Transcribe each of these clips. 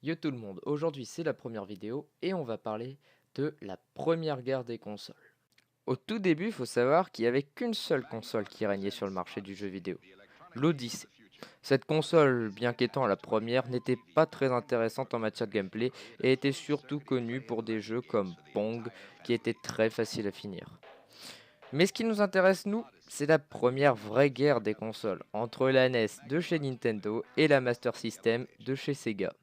Yo tout le monde, aujourd'hui c'est la première vidéo et on va parler de la première guerre des consoles. Au tout début, il faut savoir qu'il n'y avait qu'une seule console qui régnait sur le marché du jeu vidéo, l'Odyssey. Cette console, bien qu'étant la première, n'était pas très intéressante en matière de gameplay et était surtout connue pour des jeux comme Pong qui étaient très faciles à finir. Mais ce qui nous intéresse nous, c'est la première vraie guerre des consoles entre la NES de chez Nintendo et la Master System de chez Sega.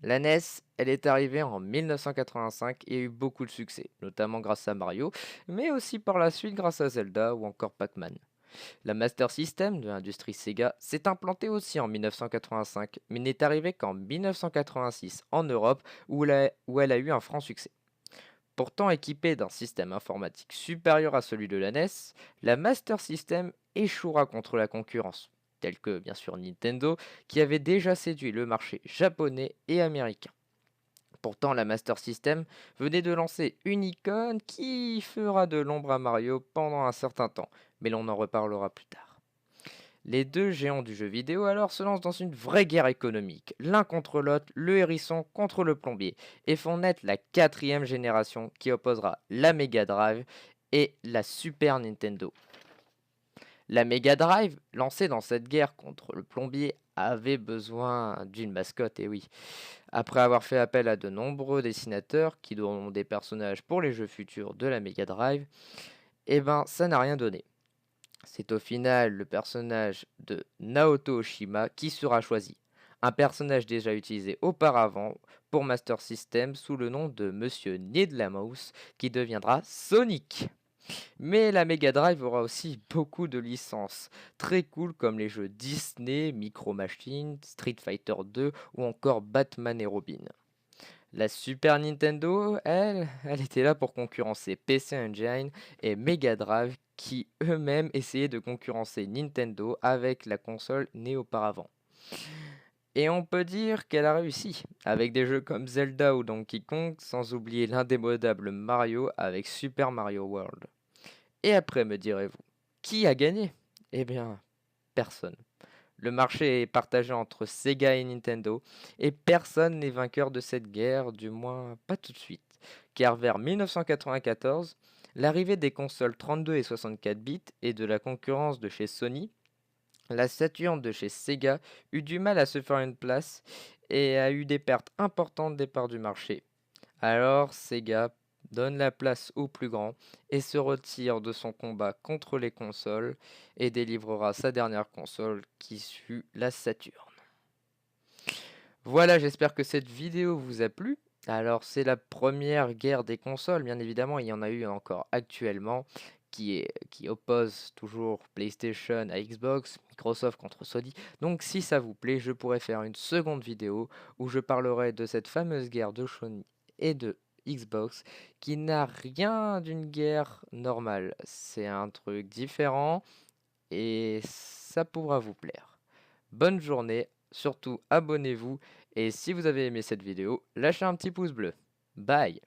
La NES, elle est arrivée en 1985 et a eu beaucoup de succès, notamment grâce à Mario, mais aussi par la suite grâce à Zelda ou encore Pac-Man. La Master System de l'industrie Sega s'est implantée aussi en 1985, mais n'est arrivée qu'en 1986 en Europe où elle a eu un franc succès. Pourtant équipée d'un système informatique supérieur à celui de la NES, la Master System échouera contre la concurrence, telle que bien sûr Nintendo, qui avait déjà séduit le marché japonais et américain. Pourtant, la Master System venait de lancer une icône qui fera de l'ombre à Mario pendant un certain temps, mais l'on en reparlera plus tard. Les deux géants du jeu vidéo alors se lancent dans une vraie guerre économique, l'un contre l'autre, le hérisson contre le plombier, et font naître la quatrième génération qui opposera la Mega Drive et la Super Nintendo. La Mega Drive, lancée dans cette guerre contre le plombier, avait besoin d'une mascotte, et oui. Après avoir fait appel à de nombreux dessinateurs qui donneront des personnages pour les jeux futurs de la Mega Drive, eh ben ça n'a rien donné. C'est au final le personnage de Naoto Oshima qui sera choisi. Un personnage déjà utilisé auparavant pour Master System sous le nom de Monsieur Nidlamous qui deviendra Sonic. Mais la Mega Drive aura aussi beaucoup de licences très cool comme les jeux Disney, Micro Machines, Street Fighter 2 ou encore Batman et Robin. La Super Nintendo, elle était là pour concurrencer PC Engine et Mega Drive qui eux-mêmes essayaient de concurrencer Nintendo avec la console née auparavant. Et on peut dire qu'elle a réussi, avec des jeux comme Zelda ou Donkey Kong, sans oublier l'indémodable Mario avec Super Mario World. Et après, me direz-vous, qui a gagné? Eh bien, personne. Le marché est partagé entre Sega et Nintendo, et personne n'est vainqueur de cette guerre, du moins pas tout de suite. Car vers 1994, l'arrivée des consoles 32 et 64 bits et de la concurrence de chez Sony, la Saturn de chez Sega eut du mal à se faire une place et a eu des pertes importantes des parts du marché. Alors Sega donne la place au plus grand et se retire de son combat contre les consoles et délivrera sa dernière console qui fut la Saturn. Voilà, j'espère que cette vidéo vous a plu. Alors c'est la première guerre des consoles, bien évidemment, il y en a eu encore actuellement qui oppose toujours PlayStation à Xbox, Microsoft contre Sony. Donc si ça vous plaît, je pourrais faire une seconde vidéo où je parlerai de cette fameuse guerre de Sony et de Xbox qui n'a rien d'une guerre normale. C'est un truc différent et ça pourra vous plaire. Bonne journée, surtout abonnez-vous et si vous avez aimé cette vidéo, lâchez un petit pouce bleu. Bye!